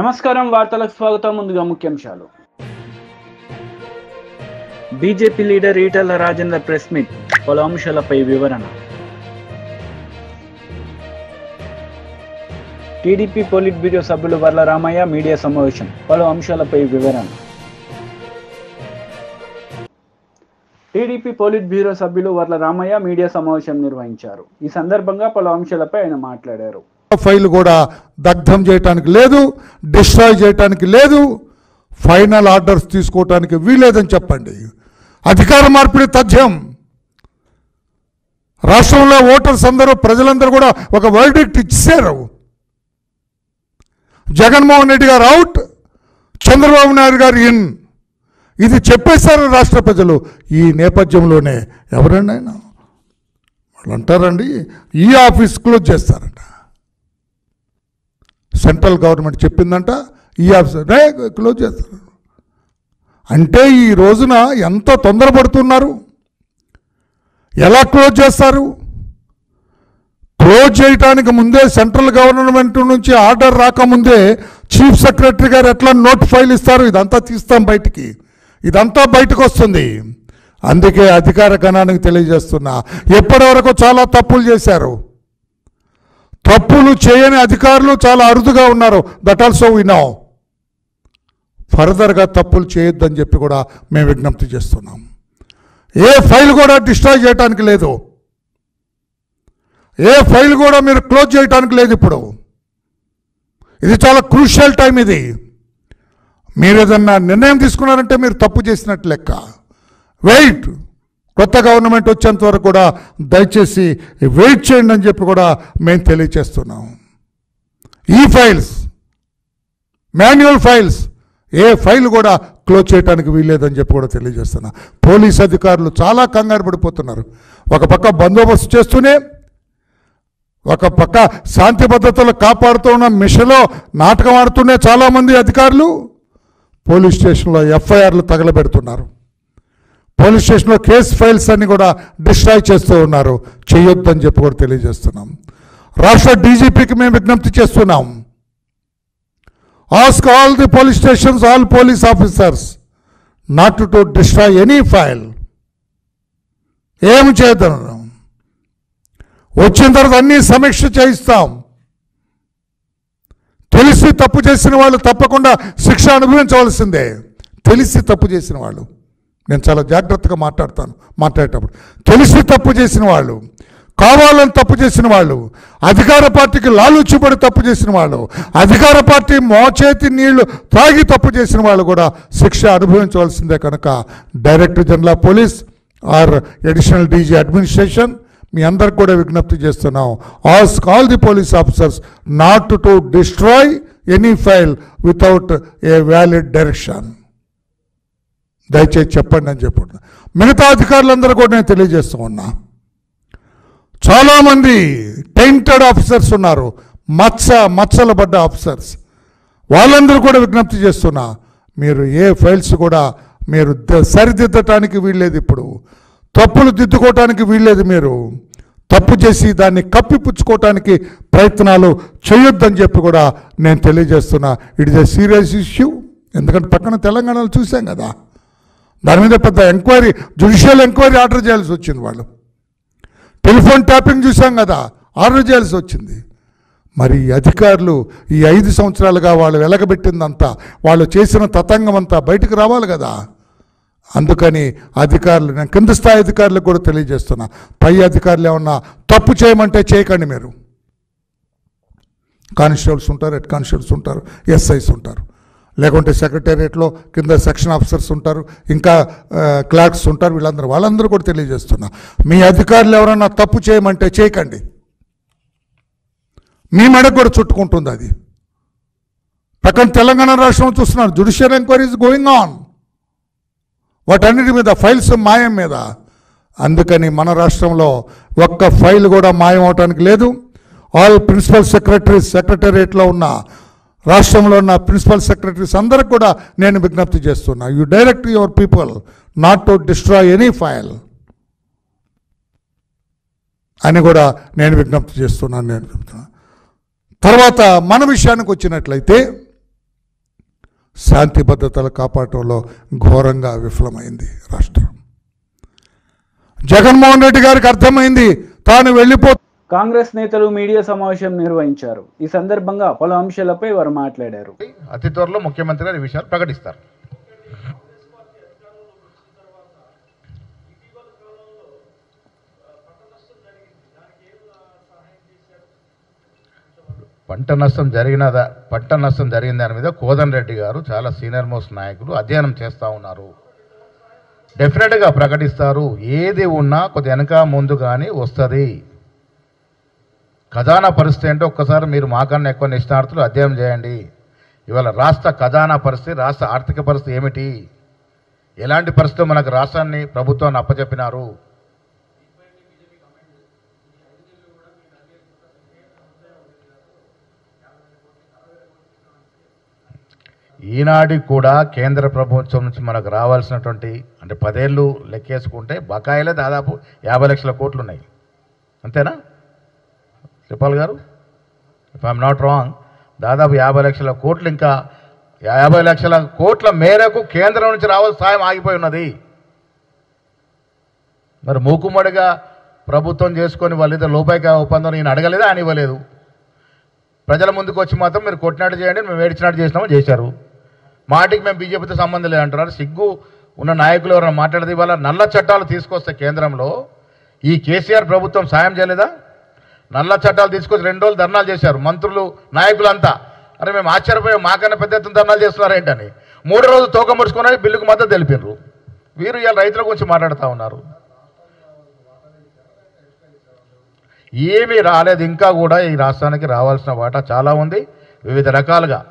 నమస్కారం వార్తలకు స్వాగతం. ముందుగా ముఖ్యాంశాలు. BJP leader Etela Rajender press meet, పలు అంశాలపై వివరణ. టీడీపీ పోలిట్ బ్యూరో సభ్యులు వర్ల రామయ్య మీడియా సమావేశం, పలు అంశాలపై వివరణ. టీడీపీ పోలిట్ బ్యూరో సభ్యులు వర్ల రామయ్య మీడియా సమావేశం నిర్వహించారు. ఈ సందర్భంగా పలు అంశాలపై ఆయన మాట్లాడారు. ఫైల్ కూడా దగ్ధం చేయడానికి లేదు, డిస్ట్రాయ్ చేయడానికి లేదు, ఫైనల్ ఆర్డర్స్ తీసుకోవటానికి వీలేదని చెప్పండి. అధికార మార్పిడి తథ్యం. రాష్ట్రంలో ఓటర్స్ అందరూ, ప్రజలందరూ కూడా ఒక వర్డిక్ట్ ఇచ్చారు. జగన్మోహన్ రెడ్డి గారు అవుట్, చంద్రబాబు నాయుడు గారు ఇన్, ఇది చెప్పేశారు రాష్ట్ర ప్రజలు. ఈ నేపథ్యంలోనే ఎవరండి ఆయన వాళ్ళు అంటారండి, ఈ ఆఫీస్ క్లోజ్ చేస్తారంట. సెంట్రల్ గవర్నమెంట్ చెప్పిందంట, ఈ ఆఫీస్ క్లోజ్ చేస్తారు. అంటే ఈ రోజున ఎంత తొందరపడుతున్నారు. ఎలా క్లోజ్ చేస్తారు? క్లోజ్ చేయడానికి ముందే, సెంట్రల్ గవర్నమెంట్ నుంచి ఆర్డర్ రాకముందే చీఫ్ సెక్రటరీ గారు ఎట్లా నోట్ ఫైల్ ఇస్తారు, ఇదంతా తీస్తాం బయటికి, ఇదంతా బయటకు వస్తుంది. అందుకే అధికార గణానికి తెలియజేస్తున్నా, ఎప్పటి వరకు చాలా తప్పులు చేశారు. తప్పులు చేయని అధికారులు చాలా అరుదుగా ఉన్నారు. That also we know. ఫర్దర్గా తప్పులు చేయొద్దని చెప్పి కూడా మేము విజ్ఞప్తి చేస్తున్నాం. ఏ ఫైల్ కూడా డిస్ట్రాయ్ చేయడానికి లేదు, ఏ ఫైల్ కూడా మీరు క్లోజ్ చేయడానికి లేదు. ఇప్పుడు ఇది చాలా క్రూషియల్ టైం. ఇది మీరు ఏదన్నా నిర్ణయం తీసుకున్నారంటే మీరు తప్పు చేసినట్టు లెక్క. వెయిట్, కొత్త గవర్నమెంట్ వచ్చేంత వరకు కూడా దయచేసి వెయిట్ చేయండి అని చెప్పి కూడా మేము తెలియచేస్తున్నాం. ఈ ఫైల్స్, మాన్యువల్ ఫైల్స్, ఏ ఫైల్ కూడా క్లోజ్ చేయడానికి వీల్లేదని చెప్పి కూడా తెలియజేస్తున్నా. పోలీస్ అధికారులు చాలా కంగారు పడిపోతున్నారు. ఒక పక్క బందోబస్తు చేస్తూనే, ఒక పక్క శాంతి భద్రతలు కాపాడుతూ ఉన్న మిషన్లో నాటకం ఆడుతూనే చాలామంది అధికారులు పోలీస్ స్టేషన్లో ఎఫ్ఐఆర్లు తగలబెడుతున్నారు. పోలీస్ స్టేషన్లో కేసు ఫైల్స్ అన్ని కూడా డిస్ట్రాయ్ చేస్తూ ఉన్నారు. చేయొద్దని చెప్పి కూడా తెలియజేస్తున్నాం. రాష్ట్ర డీజీపీకి మేము విజ్ఞప్తి చేస్తున్నాం. Ask all the police stations, all police officers not to destroy any file. ఏమి చేద్దాం, వచ్చిన తర్వాత అన్నీ సమీక్ష చేయిస్తాం. తెలిసి తప్పు చేసిన వాళ్ళు తప్పకుండా శిక్ష అనుభవించవలసిందే. తెలిసి తప్పు చేసిన వాళ్ళు, నేను చాలా జాగ్రత్తగా మాట్లాడేటప్పుడు తెలిసి తప్పు చేసిన వాళ్ళు, కావాలని తప్పు చేసిన వాళ్ళు, అధికార పార్టీకి లాలూచిపడి తప్పు చేసిన వాళ్ళు, అధికార పార్టీ మోచేతి నీళ్లు తాగి తప్పు చేసిన వాళ్ళు కూడా శిక్ష అనుభవించవలసిందే. కనుక director general of police or additional DG administration మీ అందరికి కూడా విజ్ఞప్తి చేస్తున్నాం. Ask all the police officers not to destroy any file without a valid direction. దయచేసి చెప్పండి అని చెప్పండి. మిగతా అధికారులందరూ కూడా నేను తెలియజేస్తూ ఉన్నా. చాలామంది టెయింటెడ్ ఆఫీసర్స్ ఉన్నారు, మచ్చలు పడ్డ ఆఫీసర్స్. వాళ్ళందరూ కూడా విజ్ఞప్తి చేస్తున్నా, మీరు ఏ ఫైల్స్ కూడా మీరు సరిదిద్దటానికి వీల్లేదు. ఇప్పుడు తప్పులు దిద్దుకోవటానికి వీల్లేదు. మీరు తప్పు చేసి దాన్ని కప్పిపుచ్చుకోవటానికి ప్రయత్నాలు చేయొద్దని చెప్పి కూడా నేను తెలియజేస్తున్నా. It is a serious issue. ఎందుకంటే పక్కన తెలంగాణలో చూసాం కదా, దాని మీద పెద్ద ఎంక్వైరీ, జ్యుడిషియల్ ఎంక్వైరీ ఆర్డర్ చేయాల్సి వచ్చింది. వాళ్ళు టెలిఫోన్ ట్యాపింగ్ చూసాం కదా, ఆర్డర్ చేయాల్సి వచ్చింది. మరి అధికారులు ఈ 5 సంవత్సరాలుగా వాళ్ళు వెలగబెట్టిందంతా, వాళ్ళు చేసిన తతంగం అంతా బయటకు రావాలి కదా. అందుకని అధికారులు, నేను కింద స్థాయి అధికారులకు కూడా తెలియజేస్తున్నా, పై అధికారులు ఏమన్నా తప్పు చేయమంటే చేయకండి. మీరు కానిస్టేబుల్స్ ఉంటారు, హెడ్ కానిస్టేబుల్స్ ఉంటారు, ఎస్ఐస్ ఉంటారు, లేకుంటే సెక్రటేరియట్లో కింద సెక్షన్ ఆఫీసర్స్ ఉంటారు, ఇంకా క్లర్క్స్ ఉంటారు. వాళ్ళందరూ కూడా తెలియజేస్తున్నా, మీ అధికారులు ఎవరన్నా తప్పు చేయమంటే చేయకండి. మీ మెడకు కూడా చుట్టుకుంటుంది అది. పక్కన తెలంగాణ రాష్ట్రం చూస్తున్నారు, judicial enquiry is going on. వాటన్నిటి మీద, ఫైల్స్ మాయం మీద. అందుకని మన రాష్ట్రంలో ఒక్క ఫైల్ కూడా మాయం అవటానికి లేదు. ఆల్ ప్రిన్సిపల్ సెక్రటరీస్, సెక్రటేరియట్లో ఉన్న, రాష్ట్రంలో ఉన్న ప్రిన్సిపల్ సెక్రటరీస్ అందరికి కూడా నేను విజ్ఞప్తి చేస్తున్నా, you direct your people not to destroy any file అని కూడా నేను విజ్ఞప్తి చేస్తున్నాను. తర్వాత మన విషయానికి వచ్చినట్లయితే, శాంతి భద్రతలు కాపాడటంలో ఘోరంగా విఫలమైంది రాష్ట్రం. జగన్మోహన్ రెడ్డి గారికి అర్థమైంది తాను కాంగ్రెస్ నేతలు మీడియా సమావేశం నిర్వహించారు. ఈ సందర్భంగా పలు అంశాలపై వారు మాట్లాడారు. అతి త్వరలో ముఖ్యమంత్రి గారు ఈ విషయాలు ప్రకటిస్తారు. పంట నష్టం జరిగిన దాని మీద కోదండ రెడ్డి గారు చాలా సీనియర్ మోస్ట్ నాయకులు అధ్యయనం చేస్తూ ఉన్నారు. డెఫినెట్గా ప్రకటిస్తారు. ఏది ఉన్నా కొద్ది వెనక ముందు కానీ వస్తుంది. ఖజానా పరిస్థితి అంటే ఒక్కసారి మీరు మాకన్నా ఎక్కువ నిష్ణార్థులు అధ్యయనం చేయండి. ఇవాళ రాష్ట్ర ఖజానా పరిస్థితి, రాష్ట్ర ఆర్థిక పరిస్థితి ఏమిటి, ఎలాంటి పరిస్థితులు మనకు రాష్ట్రాన్ని ప్రభుత్వాన్ని అప్పచెప్పినారు. ఈనాటికి కూడా కేంద్ర ప్రభుత్వం నుంచి మనకు రావాల్సినటువంటి అంటే 10 ఏళ్ళు లెక్కేసుకుంటే బకాయిలే దాదాపు 50 లక్షల కోట్లు ఉన్నాయి. అంతేనా శ్రీపాల్ గారు? ఇఫ్ ఐఎమ్ నాట్ రాంగ్, దాదాపు 50 లక్షల కోట్లు, ఇంకా 50 లక్షల కోట్ల మేరకు కేంద్రం నుంచి రావాల్సిన సాయం ఆగిపోయి ఉన్నది. మరి మూకుమ్మడిగా ప్రభుత్వం చేసుకొని వాళ్ళిద్దరు లోపాయిక ఒప్పందం నేను అడగలేదు, ఆయన ఇవ్వలేదు. ప్రజల ముందుకు వచ్చి మాత్రం మీరు కొట్టినట్టు చేయండి, మేము ఏడిచినట్టు చేసినామని చేశారు. మాటికి మేము బీజేపీతో సంబంధం లేదంటున్నారు. సిగ్గు ఉన్న నాయకులు ఎవరైనా మాట్లాడితే ఇవాళ నల్ల చట్టాలు తీసుకొస్తే కేంద్రంలో ఈ కేసీఆర్ ప్రభుత్వం సాయం చేయలేదా? నల్ల చట్టాలు తీసుకొచ్చి 2 రోజులు ధర్నాలు చేశారు మంత్రులు, నాయకులంతా. అరే మేము ఆశ్చర్యపోయాం, మాకన్నా పెద్ద ఎత్తున ధర్నాలు చేస్తున్నారు ఏంటని. 3వ రోజు తోక ముడుచుకొని బిల్లుకు మద్దతు తెలిపారు. వీరు ఇవాళ రైతుల గురించి మాట్లాడుతూ ఉన్నారు. ఏమీ రాలేదు. ఇంకా కూడా ఈ రాష్ట్రానికి రావాల్సిన వాటా చాలా ఉంది. వివిధ రకాలుగా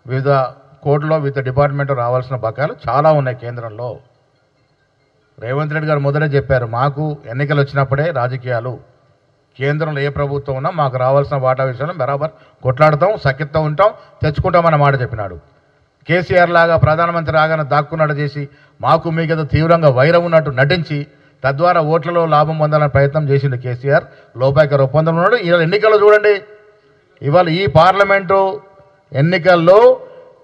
వివిధ కోర్టులో వివిధ డిపార్ట్మెంట్ రావాల్సిన బకాయిలు చాలా ఉన్నాయి కేంద్రంలో. రేవంత్ రెడ్డి గారు మొదలే చెప్పారు, మాకు ఎన్నికలు వచ్చినప్పుడే రాజకీయాలు, కేంద్రంలో ఏ ప్రభుత్వం ఉన్నా మాకు రావాల్సిన వాటా విషయంలో బరాబర్ కొట్లాడతాం, సఖ్యతతో ఉంటాం, తెచ్చుకుంటామన్న మాట చెప్పినాడు. కేసీఆర్ లాగా ప్రధానమంత్రి రాగానే దాక్కున్నట్టు చేసి మాకు మీకేదో తీవ్రంగా వైరం ఉన్నట్టు నటించి తద్వారా ఓట్లలో లాభం పొందాలని ప్రయత్నం చేసిండు కేసీఆర్. లోపాయిక ఒప్పందం ఉన్నాడు. ఇవాళ ఎన్నికల్లో చూడండి, ఇవాళ ఈ పార్లమెంటు ఎన్నికల్లో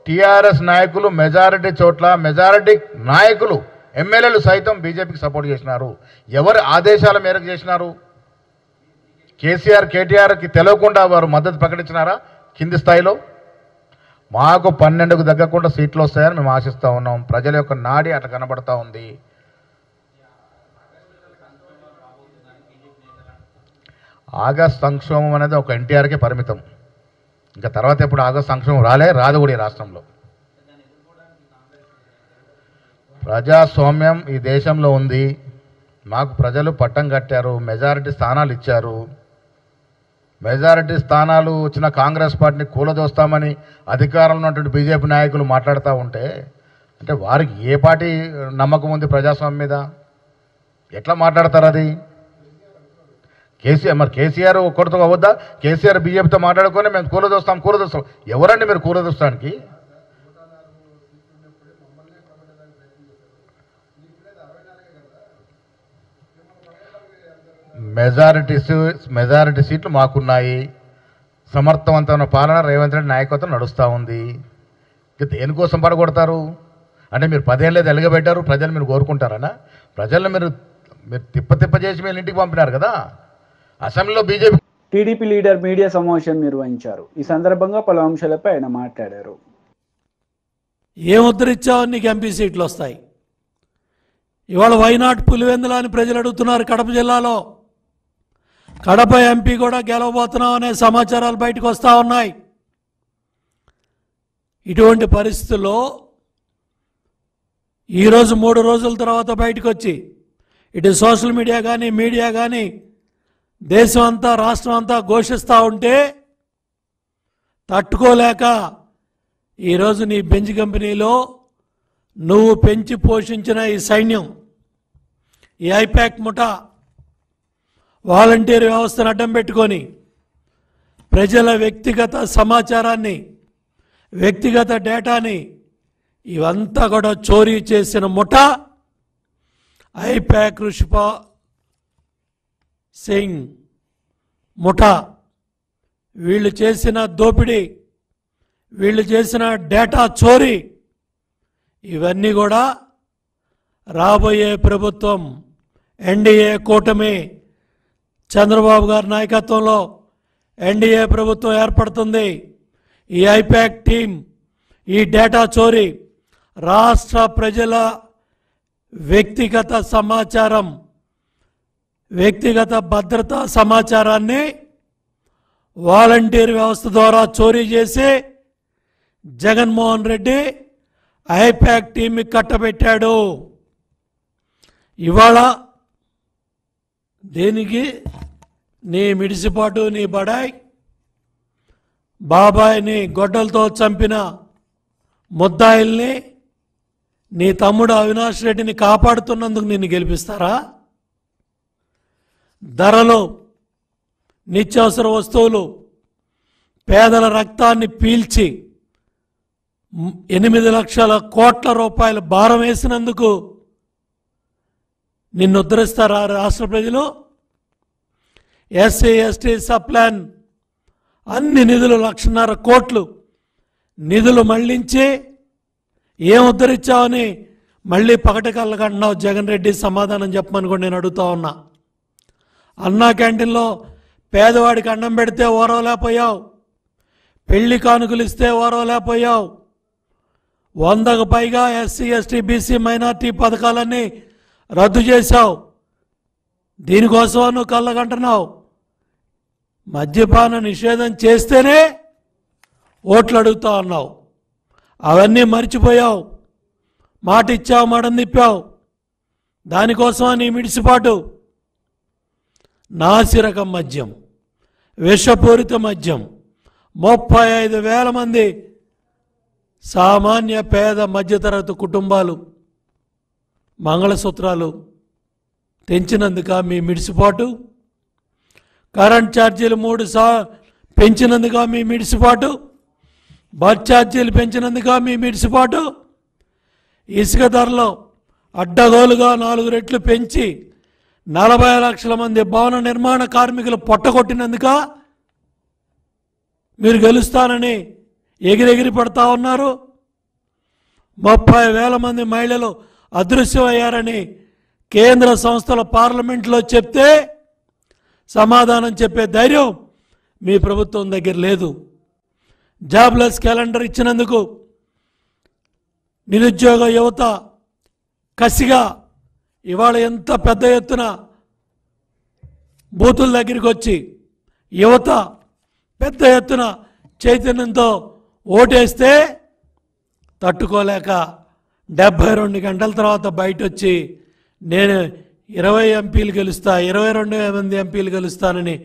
టీఆర్ఎస్ నాయకులు మెజారిటీ చోట్ల, మెజారిటీ నాయకులు ఎమ్మెల్యేలు సైతం బీజేపీకి సపోర్ట్ చేసినారు. ఎవరి ఆదేశాల మేరకు చేసినారు? కేసీఆర్ కేటీఆర్కి తెలియకుండా వారు మద్దతు ప్రకటించినారా? కింది స్థాయిలో మాకు 12కు తగ్గకుండా సీట్లు వస్తాయని మేము ఆశిస్తూ ఉన్నాం. ప్రజల యొక్క నాడి అట్లా కనబడతా ఉంది. ఆగస్ట్ సంక్షోభం అనేది ఒక ఎన్టీఆర్కే పరిమితం. ఇంకా తర్వాత ఎప్పుడు ఆగస్ట్ సంక్షోభం రాదు కూడా ఈ రాష్ట్రంలో. ప్రజాస్వామ్యం ఈ దేశంలో ఉంది. మాకు ప్రజలు పట్టం కట్టారు, మెజారిటీ స్థానాలు ఇచ్చారు. మెజారిటీ స్థానాలు వచ్చిన కాంగ్రెస్ పార్టీని కూలదోస్తామని అధికారంలో ఉన్నటువంటి బీజేపీ నాయకులు మాట్లాడుతూ ఉంటే, అంటే వారికి ఏ పార్టీ నమ్మకం ఉంది ప్రజాస్వామ్యం మీద? ఎట్లా మాట్లాడతారు అది? కేసీఆర్ ఒక్కడితో అవ్వద్దా? కేసీఆర్ బీజేపీతో మాట్లాడుకొని మేము కూలదోస్తాం. ఎవరండి మీరు కూలదోస్తానికి? మెజారిటీ సీట్లు మాకున్నాయి. సమర్థవంతమైన పాలన రేవంత్ రెడ్డి నాయకత్వం నడుస్తూ ఉంది. దేనికోసం పడగొడతారు? అంటే మీరు 10 ఏళ్ళేది ఎలగబెట్టారు, ప్రజలు మీరు కోరుకుంటారనా? ప్రజలను మీరు తిప్ప చేసి మీరు ఇంటికి పంపినారు కదా. అసెంబ్లీలో బీజేపీ టీడీపీ లీడర్ మీడియా సమావేశం నిర్వహించారు. ఈ సందర్భంగా పలు అంశాలపై ఆయన మాట్లాడారు. ఏం ఉద్ధరించావు, నీకు ఎంపీ సీట్లు వస్తాయి. ఇవాళ వైనాట్ పులివెందుల అని ప్రజలు అడుగుతున్నారు. కడప జిల్లాలో కడప ఎంపీ కూడా గెలవబోతున్నాం అనే సమాచారాలు బయటకు వస్తూ ఉన్నాయి. ఇటువంటి పరిస్థితుల్లో ఈరోజు 3 రోజుల తర్వాత బయటకు వచ్చి ఇటు సోషల్ మీడియా కానీ దేశం అంతా రాష్ట్రం అంతా ఘోషిస్తూ ఉంటే తట్టుకోలేక ఈరోజు నీ బెంచ్ కంపెనీలో నువ్వు పెంచి పోషించిన ఈ సైన్యం, ఈ ఐపాక్ ముఠా వాలంటీర్ వ్యవస్థను అడ్డం పెట్టుకొని ప్రజల వ్యక్తిగత సమాచారాన్ని, వ్యక్తిగత డేటాని ఇవంతా కూడా చోరీ చేసిన ముఠా ఐపాక్ రుషిపా సింగ్ ముఠా. వీళ్ళు చేసిన దోపిడీ, వీళ్ళు చేసిన డేటా చోరీ ఇవన్నీ కూడా రాబోయే ప్రభుత్వం ఎన్డీఏ కూటమి చంద్రబాబు గారి నాయకత్వంలో ఎన్డీఏ ప్రభుత్వం ఏర్పడుతుంది. ఈ ఐపాక్ టీం ఈ డేటా చోరీ రాష్ట్ర ప్రజల వ్యక్తిగత సమాచారం వ్యక్తిగత భద్రతా సమాచారాన్ని వాలంటీర్ వ్యవస్థ ద్వారా చోరీ చేసి జగన్మోహన్ రెడ్డి ఐపాక్ టీంని కట్టబెట్టాడు. ఇవాళ దేనికి నీ మిడిసిపాటు నీ బడాయ్ బాబాయిని గొడ్డలతో చంపిన ముద్దాయిల్ని నీ తమ్ముడు అవినాష్ రెడ్డిని కాపాడుతున్నందుకు నిన్ను గెలిపిస్తారా? ధరలు నిత్యావసర వస్తువులు పేదల రక్తాన్ని పీల్చి 8 లక్షల కోట్ల రూపాయలు భారం వేసినందుకు నిన్ను ఉద్ధరిస్తారా రాష్ట్ర ప్రజలు? ఎస్సీ ఎస్టీ సప్లాన్ అన్ని నిధులు 1.5 కోట్లు నిధులు మళ్లించి ఏం ఉద్ధరించావని మళ్ళీ పగటి కళ్ళకంటున్నావు. జగన్ రెడ్డి సమాధానం చెప్పమని కూడా నేను అడుగుతా ఉన్నా. అన్నా క్యాంటీన్లో పేదవాడికి అన్నం పెడితే ఓరవలేకపోయావు, పెళ్లి కానుకలు ఇస్తే ఓరవలేకపోయావు, 100కు పైగా ఎస్సీ ఎస్టీ బీసీ మైనార్టీ పథకాలన్నీ రద్దు చేశావు. దీనికోసం నువ్వు కళ్ళకంటున్నావు. మద్యపాన నిషేధం చేస్తేనే ఓట్లు అడుగుతా ఉన్నావు. అవన్నీ మర్చిపోయావు. మాట ఇచ్చావు, మడం తిప్పావు. దానికోసం నీ మిడిసిపాటు. నాసిరకం మద్యం, విషపూరిత మద్యం 35,000 మంది సామాన్య పేద మధ్యతరగతి కుటుంబాలు మంగళసూత్రాలు తెంచినందుక మీ మిడిసిపాటు? కరెంట్ ఛార్జీలు 3 పెంచినందుక మీ మిడిసిపాటు? బస్ ఛార్జీలు పెంచినందుక మీ మిడిసిపాటు? ఇసుక ధరలో అడ్డగోలుగా 4 రెట్లు పెంచి 40 లక్షల మంది భవన నిర్మాణ కార్మికులు పొట్టగొట్టినందుక మీరు గెలుస్తానని ఎగిరెగిరి పడతా ఉన్నారు? 30,000 మంది మహిళలు అదృశ్యమయ్యారని కేంద్ర సంస్థల పార్లమెంట్లో చెప్తే సమాధానం చెప్పే ధైర్యం మీ ప్రభుత్వం దగ్గర లేదు. జాబ్లెస్ క్యాలెండర్ ఇచ్చినందుకు నిరుద్యోగ యువత కసిగా ఇవాళ ఎంత పెద్ద ఎత్తున బూతుల దగ్గరికి వచ్చి యువత పెద్ద ఎత్తున చైతన్యంతో ఓటేస్తే తట్టుకోలేక 72 గంటల తర్వాత బయట వచ్చి నేను 20 ఎంపీలు గెలుస్తా, 22 మంది ఎంపీలు గెలుస్తానని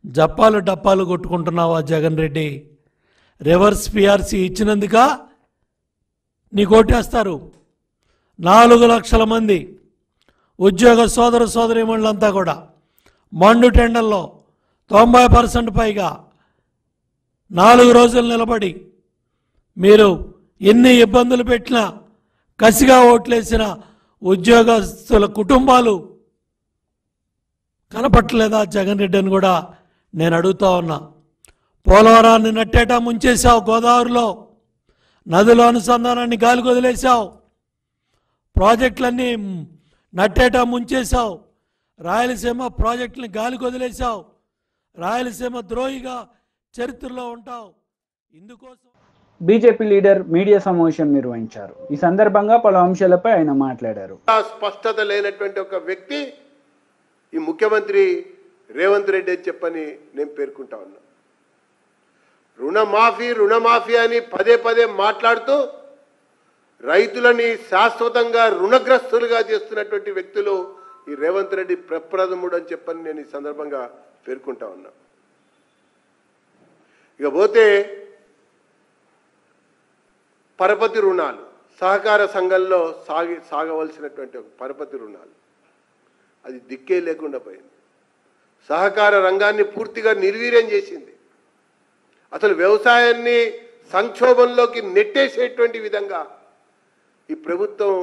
జప్పాలు డప్పాలు కొట్టుకుంటున్నావా జగన్ రెడ్డి? రివర్స్ పిఆర్సీ ఇచ్చినందుక నీకు ఓటేస్తారు. 4 లక్షల మంది ఉద్యోగ సోదర సోదరీమణులంతా కూడా మండు టెండర్లో 90% పైగా 4 రోజులు నిలబడి మీరు ఎన్ని ఇబ్బందులు పెట్టినా కసిగా ఓట్లేసిన ఉద్యోగస్తుల కుటుంబాలు కనపట్టలేదా జగన్ రెడ్డి అని కూడా నేను అడుగుతా ఉన్నా. పోలవరాన్ని నట్టేటా ముంచేశావు, గోదావరిలో నదుల అనుసంధానాన్ని గాలికి వదిలేశావు, ప్రాజెక్టులన్నీ నట్టేటా ముంచేశావు, రాయలసీమ ప్రాజెక్టుని గాలికి వదిలేశావు, రాయలసీమ ద్రోహిగా చరిత్రలో ఉంటావు. ఇందుకోసం బీజేపీ లీడర్ మీడియా సమావేశం నిర్వహించారు. ఈ సందర్భంగా పలు అంశాలపై ఆయన మాట్లాడారు. స్పష్టత లేనటువంటి ఒక వ్యక్తి ఈ ముఖ్యమంత్రి రేవంత్ రెడ్డి అని చెప్పని నేను పేర్కొంటా ఉన్నా. రుణమాఫీ అని పదే మాట్లాడుతూ రైతులని శాశ్వతంగా రుణగ్రస్తులుగా చేస్తున్నటువంటి వ్యక్తులు ఈ రేవంత్ రెడ్డి ప్రప్రథముడు అని చెప్పని నేను ఈ సందర్భంగా పేర్కొంటా ఉన్నా. ఇక పోతే పరపతి రుణాలు, సహకార సంఘంలో సాగవలసినటువంటి ఒక పరపతి రుణాలు అది దిక్కే లేకుండా పోయింది. సహకార రంగాన్ని పూర్తిగా నిర్వీర్యం చేసింది. అసలు వ్యవసాయాన్ని సంక్షోభంలోకి నెట్టేసేటువంటి విధంగా ఈ ప్రభుత్వం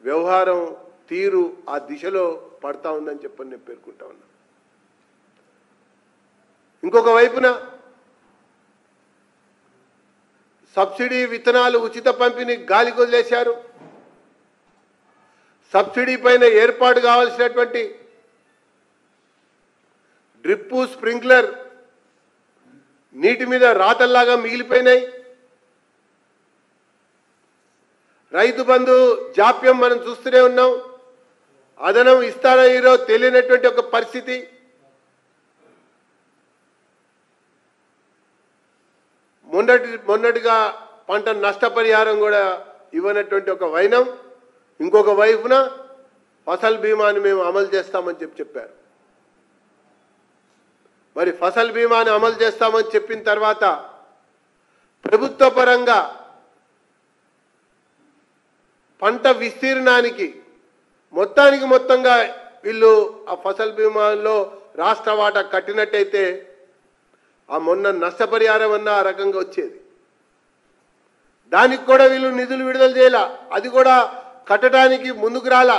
వ్యవహారం తీరు ఆ దిశలో పడతా ఉందని చెప్పని నేను పేర్కొంటా ఉన్నా. ఇంకొక వైపున సబ్సిడీ విత్తనాలు ఉచిత పంపిణీ గాలికి వదిలేశారు. సబ్సిడీ పైన ఏర్పాటు కావాల్సినటువంటి డ్రిప్పు స్ప్రింక్లర్ నీటి మీద రాతల్లాగా మిగిలిపోయినాయి. రైతు బంధు జాప్యం మనం చూస్తూనే ఉన్నాం. అదనం ఇస్తారో ఈరో తెలియనటువంటి ఒక పరిస్థితి. మొన్నటిగా పంట నష్టపరిహారం కూడా ఇవ్వనటువంటి ఒక వైనం. ఇంకొక వైపున ఫసల్ బీమాని మేము అమలు చేస్తామని చెప్పారు. మరి ఫసల్ బీమాని అమలు చేస్తామని చెప్పిన తర్వాత ప్రభుత్వ పరంగా పంట విస్తీర్ణానికి మొత్తంగా వీళ్ళు ఆ ఫసల్ బీమాలో రాష్ట్ర వాటా కట్టినట్టయితే ఆ మొన్న నష్టపరిహారం అన్న ఆ రకంగా వచ్చేది. దానికి కూడా వీళ్ళు నిధులు విడుదల చేయాల. అది కూడా కట్టడానికి ముందుకు రాలా.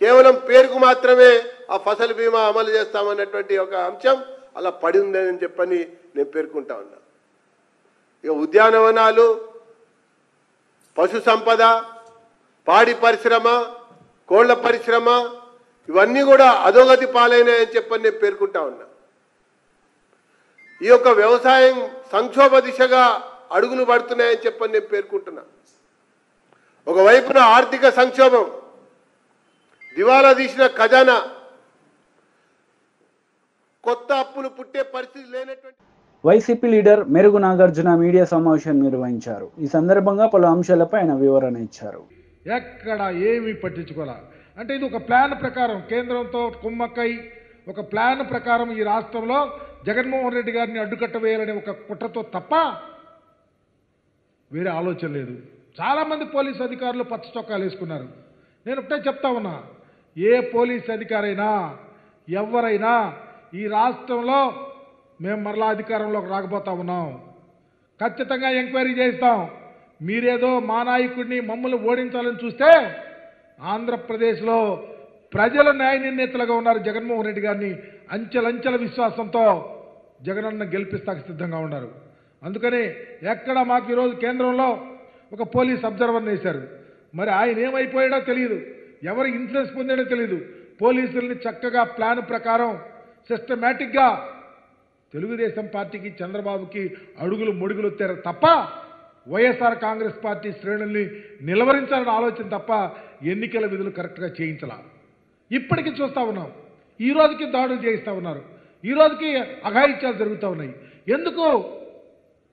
కేవలం పేరుకు మాత్రమే ఆ ఫసల్ బీమా అమలు చేస్తామన్నటువంటి ఒక అంశం అలా పడి ఉందని చెప్పని నేను పేర్కొంటా ఉన్నా. ఇక ఉద్యానవనాలు, పశు సంపద, పాడి పరిశ్రమ, కోళ్ల పరిశ్రమ ఇవన్నీ కూడా అధోగతి పాలైనాయని చెప్పని నేను పేర్కొంటా ఉన్నా. ఈ యొక్క వ్యవసాయం సంక్షోభ దిశగా అడుగులు పడుతున్నాయని చెప్పని నేను పేర్కొంటున్నా. ఒకవైపున ఆర్థిక సంక్షోభం, దివాలా తీసిన ఖజానా, కొత్త అప్పులు పుట్టే పరిస్థితి లేనటువంటి వైసీపీ లీడర్ మెరుగు నాగార్జున మీడియా సమావేశం నిర్వహించారు. ఈ సందర్భంగా పలు అంశాలపై ఆయన వివరణ ఇచ్చారు. ఎక్కడ ఏమీ పట్టించుకోలే. అంటే ఇది ఒక ప్లాన్ ప్రకారం కేంద్రంతో కుమ్మక్కై ఒక ప్లాన్ ప్రకారం ఈ రాష్ట్రంలో జగన్మోహన్ రెడ్డి గారిని అడ్డుకట్ట వేయాలనే ఒక కుట్రతో తప్ప వేరే ఆలోచన లేదు. చాలామంది పోలీసు అధికారులు పచ్చ చొక్కాలు వేసుకున్నారు. నేను ఒకటే చెప్తా ఉన్నా, ఏ పోలీస్ అధికారైనా ఎవరైనా ఈ రాష్ట్రంలో మేము మరలా అధికారంలోకి రాకపోతా ఉన్నాం, ఖచ్చితంగా ఎంక్వైరీ చేస్తాం. మీరేదో మా నాయకుడిని మమ్మల్ని ఓడించాలని చూస్తే ఆంధ్రప్రదేశ్లో ప్రజలు న్యాయ నిర్ణేతలుగా ఉన్నారు. జగన్మోహన్ రెడ్డి గారిని అంచెలంచెల విశ్వాసంతో జగనన్న గెలిపిస్తాకు సిద్ధంగా ఉన్నారు. అందుకని ఎక్కడ మాకు ఈరోజు కేంద్రంలో ఒక పోలీస్ అబ్జర్వర్ని వేశారు. మరి ఆయన ఏమైపోయాడో తెలియదు, ఎవరు ఇన్ఫ్లుయెన్స్ పొందాడో తెలియదు. పోలీసుల్ని చక్కగా ప్లాన్ ప్రకారం సిస్టమేటిక్గా తెలుగుదేశం పార్టీకి చంద్రబాబుకి అడుగులు ముడుగులు వచ్చారు తప్ప వైఎస్ఆర్ కాంగ్రెస్ పార్టీ శ్రేణుల్ని నిలవరించాలని ఆలోచన తప్ప ఎన్నికల విధులు కరెక్ట్గా చేయించాల. ఇప్పటికీ చూస్తూ ఉన్నాం. ఈ రోజుకి దాడులు చేయిస్తూ ఉన్నారు, ఈ రోజుకి అఘాయిత్యాలు జరుగుతూ ఉన్నాయి. ఎందుకు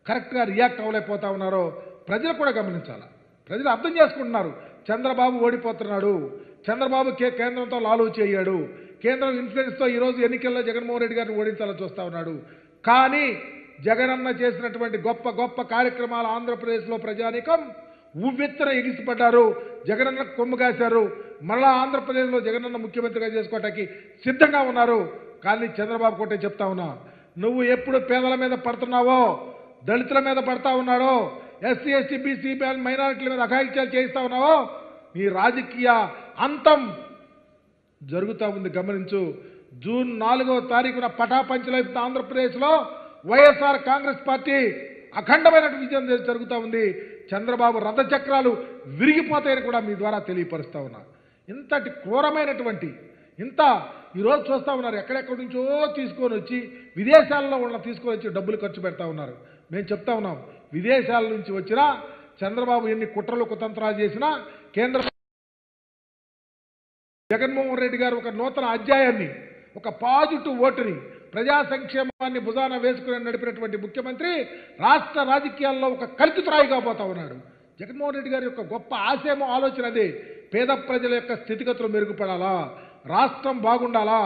కరెక్ట్గా రియాక్ట్ అవ్వలేకపోతా ఉన్నారో ప్రజలు కూడా గమనించాలి. ప్రజలు అర్థం చేసుకుంటున్నారు. చంద్రబాబు ఓడిపోతున్నాడు, చంద్రబాబు కేంద్రంతో లాలూచి అయ్యాడు, కేంద్రం ఇన్ఫ్లుయెన్స్తో ఈరోజు ఎన్నికల్లో జగన్మోహన్ రెడ్డి గారిని ఓడించాలని చూస్తూ ఉన్నాడు. కానీ జగనన్న చేసినటువంటి గొప్ప గొప్ప కార్యక్రమాలు ఆంధ్రప్రదేశ్లో ప్రజానీకం ఉవ్వెత్తున ఎగిసిపడ్డారు, జగనన్న కొమ్ము కాశారు. మరలా ఆంధ్రప్రదేశ్లో జగనన్న ముఖ్యమంత్రిగా చేసుకోవటానికి సిద్ధంగా ఉన్నారు. కానీ చంద్రబాబు కోటే చెప్తా ఉన్నా, నువ్వు ఎప్పుడు పేదల మీద పడుతున్నావో, దళితుల మీద పడతా ఉన్నాడో, ఎస్సీ ఎస్టీ బీసీ మైనారిటీల మీద అఘాయిత్యాలు చేయిస్తా ఉన్నావో, నీ రాజకీయ అంతం జరుగుతూ ఉంది, గమనించు. జూన్ 4వ తారీఖున పటాపంచలైపు ఆంధ్రప్రదేశ్లో వైఎస్ఆర్ కాంగ్రెస్ పార్టీ అఖండమైన విజయం జరుగుతూ ఉంది. చంద్రబాబు రథచక్రాలు విరిగిపోతాయని కూడా మీ ద్వారా తెలియపరుస్తూ ఉన్నా. ఇంతటి క్రూరమైనటువంటి ఈరోజు చూస్తూ ఉన్నారు, ఎక్కడెక్కడి నుంచో తీసుకొని వచ్చి విదేశాల్లో ఉన్న తీసుకొని వచ్చి డబ్బులు ఖర్చు పెడతా ఉన్నారు. మేము చెప్తా ఉన్నాం, విదేశాల నుంచి వచ్చినా చంద్రబాబు ఎన్ని కుట్రలు కుతంత్రాలు చేసినా కేంద్ర జగన్మోహన్ రెడ్డి గారు ఒక నూతన అధ్యాయాన్ని, ఒక పాజిటివ్ ఓటుని, ప్రజా సంక్షేమాన్ని భుజాన వేసుకుని నడిపినటువంటి ముఖ్యమంత్రి రాష్ట్ర రాజకీయాల్లో ఒక కలికితురాయిగా పోతా ఉన్నాడు. జగన్మోహన్ రెడ్డి గారి యొక్క గొప్ప ఆశయమో ఆలోచన అదే. పేద ప్రజల యొక్క స్థితిగతులు మెరుగుపడాలా, రాష్ట్రం బాగుండాలా,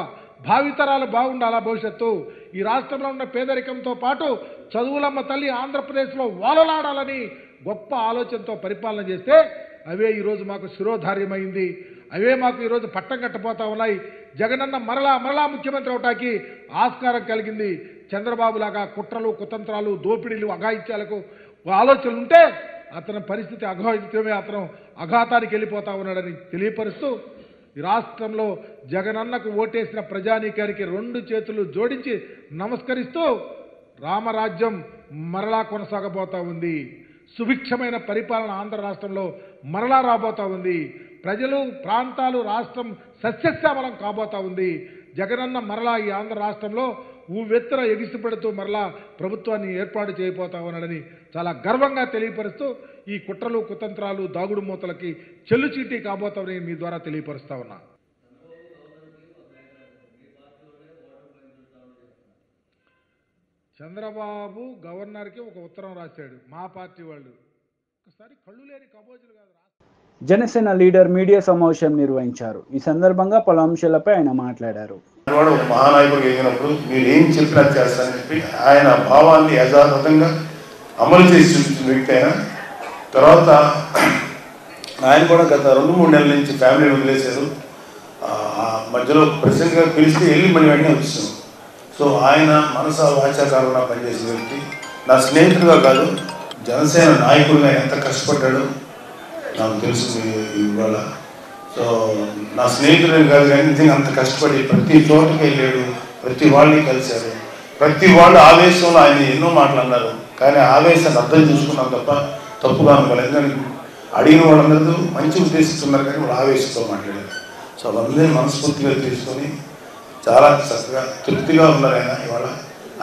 భావితరాలు బాగుండాలా, భవిష్యత్తు ఈ రాష్ట్రంలో ఉన్న పేదరికంతో పాటు చదువులమ్మ తల్లి ఆంధ్రప్రదేశ్లో వాలలాడాలని గొప్ప ఆలోచనతో పరిపాలన చేస్తే అవే ఈరోజు మాకు శిరోధార్యమైంది, అవే మాకు ఈరోజు పట్టం కట్టపోతా ఉన్నాయి. జగనన్న మరలా ముఖ్యమంత్రి అవటానికి ఆస్కారం కలిగింది. చంద్రబాబు లాగా కుట్రలు కుతంత్రాలు దోపిడీలు అఘాయిత్యాలకు ఆలోచనలు ఉంటే అతని పరిస్థితి అఘాయిత్యమే, అతను అఘాతానికి వెళ్ళిపోతా ఉన్నాడని తెలియపరుస్తూ ఈ రాష్ట్రంలో జగనన్నకు ఓటేసిన ప్రజానీకానికి 2 చేతులు జోడించి నమస్కరిస్తూ రామరాజ్యం మరలా కొనసాగబోతా ఉంది. సుభిక్షమైన పరిపాలన ఆంధ్ర రాష్ట్రంలో మరలా రాబోతా ఉంది. ప్రజలు, ప్రాంతాలు, రాష్ట్రం సస్యశ్యామలం కాబోతా ఉంది. జగనన్న మరలా ఈ ఆంధ్ర రాష్ట్రంలో ఊవెత్తున ఎగిసిపడుతూ మరలా ప్రభుత్వాన్ని ఏర్పాటు చేయబోతా ఉన్నాడని చాలా గర్వంగా తెలియపరుస్తూ ఈ కుట్రలు, కుతంత్రాలు, దాగుడు మూతలకి చెల్లుచీటీ కాబోతామని మీ ద్వారా తెలియపరుస్తా ఉన్నా. చంద్రబాబు గవర్నర్కి ఒక ఉత్తరం రాశాడు, మా పార్టీ వాళ్ళు. ఒకసారి కళ్ళు లేని కబోజులు కాదు. జనసేన లీడర్ మీడియా సమావేశం నిర్వహించారు. ఈ సందర్భంగా పలు అంశాలపై ఆయన మాట్లాడారు. ఒక మహానాయకుడు ఎదిగినప్పుడు మీరు ఏం చెప్పినా చేస్తారని చెప్పి ఆయన భావాన్ని యథాతథంగా అమలు చేసి చూపించిన వ్యక్తి అయినా. తర్వాత ఆయన కూడా గత 2-3 నెలల నుంచి ఫ్యామిలీని వదిలేశారు. మధ్యలో ప్రెసిడెంట్గా పిలిస్తే వెళ్ళి మళ్ళీ వెంటనే వచ్చాను. సో ఆయన మనస వాచాకారంగా పనిచేసిన వ్యక్తి. నా స్నేహితుడుగా కాదు, జనసేన నాయకుడిగా ఎంత కష్టపడ్డాడు నాకు తెలుసు ఇవాళ. సో నా స్నేహితుడు కాదు కానీ నిజంగా అంత కష్టపడి ప్రతి చోటుకి వెళ్ళాడు, ప్రతి వాళ్ళని కలిశారు. ప్రతి వాళ్ళు ఆవేశంలో ఆయన ఎన్నో మాటలు అన్నారు, కానీ ఆవేశాన్ని అర్థం చేసుకున్నాం తప్ప తప్పుగా అనుకోలేదు. ఎందుకంటే అడిగిన వాళ్ళందరూ మంచి ఉద్దేశిస్తున్నారు కానీ వాళ్ళు ఆవేశంతో మాట్లాడారు. సో అవన్నీ మనస్ఫూర్తిగా తీసుకొని చాలా చక్కగా తృప్తిగా ఉన్నారు ఆయన. ఇవాళ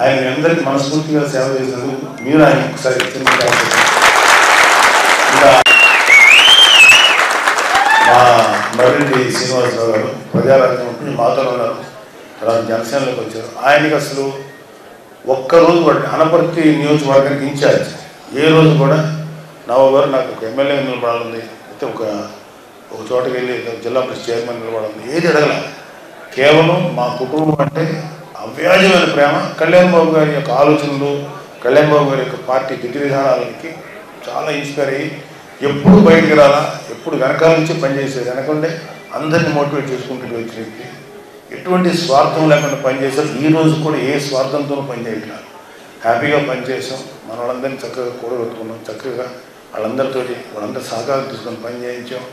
ఆయన మీ అందరికీ మనస్ఫూర్తిగా సేవ చేసినందుకు మీరు ఆయన ఒకసారి ఇంకా మా మర్రెడ్డి శ్రీనివాసరావు గారు ప్రజారాజ్యం మాతో ఉన్నారు, తర్వాత జనసేనలోకి వచ్చారు. ఆయనకి అసలు ఒక్కరోజు కూడా అనపర్తి నియోజకవర్గానికి ఇన్ఛార్జ్, ఏ రోజు కూడా నవగారు నాకు ఒక ఎమ్మెల్యే నిలబడాలి, అయితే ఒక చోటకి వెళ్ళి జిల్లా పరిషత్ చైర్మన్ నిలబడాలి, ఏది అడగల. కేవలం మా కుటుంబం అంటే అవ్యాజమైన ప్రేమ. కళ్యాణ్ బాబు గారి యొక్క ఆలోచనలు, కళ్యాణ్ బాబు గారి యొక్క పార్టీ విధి విధానాలకి చాలా ఇన్స్పైర్ అయ్యి ఎప్పుడు బయటికి రాలా, ఎప్పుడు వెనకాల నుంచి పనిచేసేది, వెనకంటే అందరినీ మోటివేట్ చేసుకుంటూ వచ్చిన వ్యక్తి. ఎటువంటి స్వార్థం లేకుండా పనిచేశారు. ఈ రోజు కూడా ఏ స్వార్థంతో పనిచేయట్లేదు, హ్యాపీగా పనిచేసాం. మన వాళ్ళందరినీ చక్కగా కూడగొట్టుకున్నాం, చక్కగా వాళ్ళందరి సహకారం తీసుకొని పని చేయించాం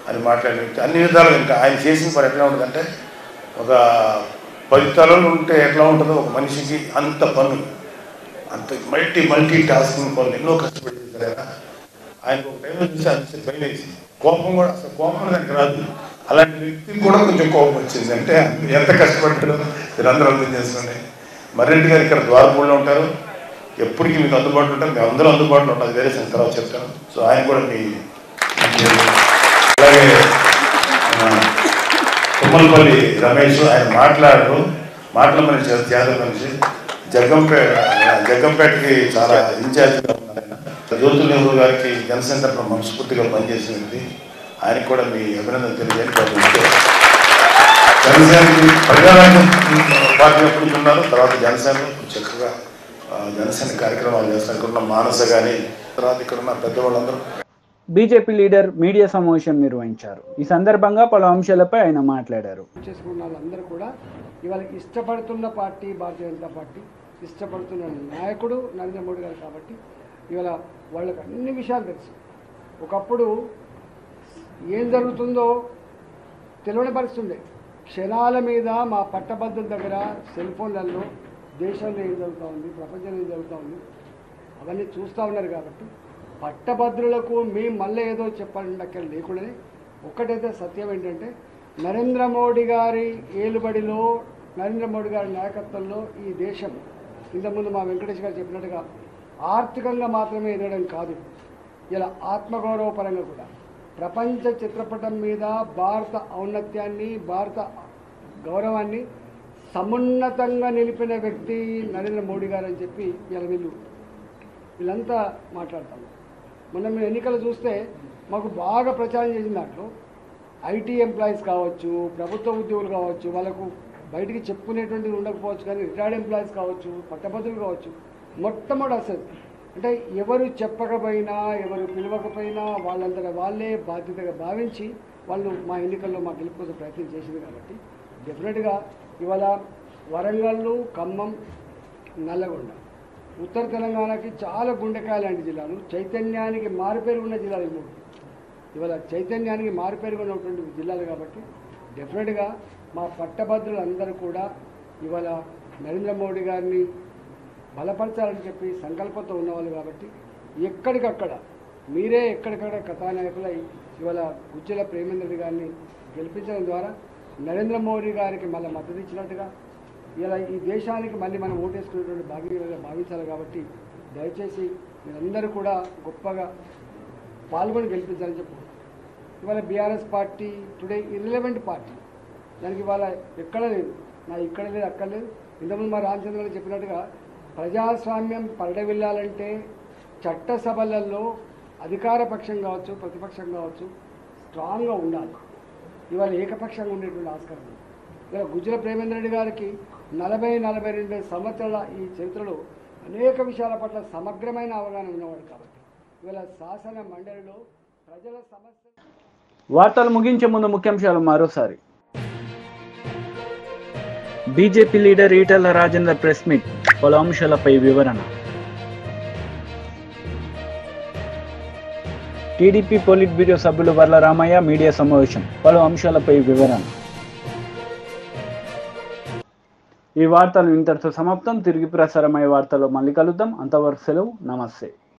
అని మాట్లాడిన వ్యక్తి. అన్ని విధాలుగా ఇంకా ఆయన చేసిన పని ఎట్లా ఉంటుందంటే, ఒక 10 తలలు ఉంటే ఎట్లా ఉంటుందో ఒక మనిషికి అంత పనులు, అంత మల్టీ టాస్కింగ్ పనులు ఎన్నో కష్టపడి చేశారు. ఆయనకు ఒక టైంలో చూసి అంతే భయం వేసి, కోపం కూడా అసలు కోపం దానికి రాదు. అలాంటి వ్యక్తికి కూడా కొంచెం కోపం వచ్చింది. అంటే ఎంత కష్టపడ్డాడో మీరందరూ అర్థం చేసుకోండి. మర్రెడ్డి గారు ఇక్కడ ద్వారపూడిలో ఉంటారు, ఎప్పటికీ మీకు అందుబాటులో ఉంటారు, మేము అందరూ అందుబాటులో ఉంటాం, వేరే సంగతి తర్వాత చెప్తాను. సో ఆయన కూడా మీ అలాగే తుమ్మలపల్లి రమేష్, ఆయన మాటల మనిషి, త్యాగ మనిషి. జగ్గంపేటకి చాలా ఇన్ఛార్జ్గా ఉన్నారు ఆయన. జ్యోతుల్ నెహ్రూ గారికి జనసేన తరఫున మనస్ఫూర్తిగా పనిచేసినది. ఆయనకు కూడా మీ అభినందన తెలియజేయండి. జనసేనకి ప్రజారాజ్యం పార్టీ ఎప్పుడు ఉన్నారు, తర్వాత జనసేనలో చక్కగా జనసేన కార్యక్రమాలు చేస్తారు. ఇక్కడ ఉన్న మానస కానీ, తర్వాత ఇక్కడ ఉన్న పెద్దవాళ్ళందరూ. బీజేపీ లీడర్ మీడియా సమావేశం నిర్వహించారు. ఈ సందర్భంగా పలు అంశాలపై ఆయన మాట్లాడారు. చేసుకున్న వాళ్ళందరూ కూడా ఇవాళ ఇష్టపడుతున్న పార్టీ భారతీయ జనతా పార్టీ, ఇష్టపడుతున్న నాయకుడు నరేంద్ర మోడీ గారు. కాబట్టి ఇవాళ వాళ్ళకి అన్ని విషయాలు తెలుసు. ఒకప్పుడు ఏం జరుగుతుందో తెలియని పరిస్థితి ఉండే. క్షణాల మీద మా పట్టభద్రుల దగ్గర సెల్ ఫోన్లలో దేశంలో ఏం జరుగుతూ ఉంది, ప్రపంచంలో ఏం జరుగుతూ ఉంది అవన్నీ చూస్తూ ఉన్నారు. కాబట్టి పట్టభద్రులకు మేము మళ్ళీ ఏదో చెప్పాలంటే అక్కడ లేకుండానే ఒక్కటైతే సత్యం ఏంటంటే, నరేంద్ర మోడీ గారి ఏలుబడిలో, నరేంద్ర మోడీ గారి నాయకత్వంలో ఈ దేశం ఇంతకుముందు మా వెంకటేష్ గారు చెప్పినట్టుగా ఆర్థికంగా మాత్రమే ఎదగడం కాదు, ఇలా ఆత్మగౌరవపరంగా కూడా ప్రపంచ చిత్రపటం మీద భారత ఔన్నత్యాన్ని, భారత గౌరవాన్ని సమున్నతంగా నిలిపిన వ్యక్తి నరేంద్ర మోడీ గారు అని చెప్పి ఇలా వీళ్ళంతా మాట్లాడతాము. మొన్న మేము ఎన్నికలు చూస్తే మాకు బాగా ప్రచారం చేసిన దాంట్లో ఐటీ ఎంప్లాయీస్ కావచ్చు, ప్రభుత్వ ఉద్యోగులు కావచ్చు, వాళ్ళకు బయటికి చెప్పుకునేటువంటిది ఉండకపోవచ్చు, కానీ రిటైర్డ్ ఎంప్లాయీస్ కావచ్చు, పట్టభద్రులు కావచ్చు, మొట్టమొదటి అసలు అంటే ఎవరు చెప్పకపోయినా, ఎవరు పిలవకపోయినా వాళ్ళంతటా వాళ్ళే బాధ్యతగా భావించి వాళ్ళు మా ఎన్నికల్లో మా గెలుపు కోసం ప్రయత్నం చేసింది. కాబట్టి డెఫినెట్గా ఇవాళ వరంగల్, ఖమ్మం, నల్లగొండ, ఉత్తర తెలంగాణకి చాలా గుండెకాయ లాంటి జిల్లాలు, చైతన్యానికి మారుపేరు ఉన్న జిల్లాలు మూడు. ఇవాళ చైతన్యానికి మారుపేరు ఉన్నటువంటి జిల్లాలు. కాబట్టి డెఫినెట్గా మా పట్టభద్రులందరూ కూడా ఇవాళ నరేంద్ర మోడీ గారిని బలపరచాలని చెప్పి సంకల్పంతో ఉన్నవాళ్ళు. కాబట్టి ఎక్కడికక్కడ మీరే ఎక్కడికక్కడ కథానాయకులై ఇవాళ గుజ్జల ప్రేమేంద్ర రెడ్డి గారిని గెలిపించడం ద్వారా నరేంద్ర మోడీ గారికి మళ్ళీ మద్దతు ఇచ్చినట్టుగా ఇలా ఈ దేశానికి మళ్ళీ మనం ఓటేసుకునేటువంటి భాగ్యంగా భావించాలి. కాబట్టి దయచేసి మీరందరూ కూడా గొప్పగా పాల్గొని గెలిపించాలని చెప్పు. ఇవాళ BRS party today irrelevant party, దానికి ఇవాళ ఎక్కడ లేదు, నా ఇక్కడ లేదు అక్కడ లేదు. ఇంతకుముందు మా రామచంద్ర గారు చెప్పినట్టుగా ప్రజాస్వామ్యం పరిడవిల్లాలంటే చట్టసభలలో అధికార పక్షం కావచ్చు ప్రతిపక్షం కావచ్చు స్ట్రాంగ్గా ఉండాలి. ఇవాళ ఏకపక్షంగా ఉండేటువంటి ఆస్కారం ఉంది. ఇవాళ గుజ్జల ప్రేమేంద్ర రెడ్డి గారికి 40-42 సంవత్సరాల ఈ చరిత్రలో అనేక విషయాల పట్ల సమగ్రమైన అవగాహన ఉన్నవాడు కాబట్టి ఇవాళ శాసన మండలిలో ప్రజల సమస్య. వార్తలు ముగించే ముందు ముఖ్యాంశాలు మరోసారి. BJP leader Etela Rajender press meet, పలు అంశాలపై వివరణ. టీడీపీ పోలిట్ బ్యూరో సభ్యులు వర్ల రామయ్య మీడియా సమావేశం, పలు అంశాలపై వివరణ. ఈ వార్తలు ఇంతటితో సమాప్తం. తిరిగి ప్రసారమయ్యే వార్తల్లో మళ్ళీ కలుద్దాం. అంతవరకు సెలవు. నమస్తే.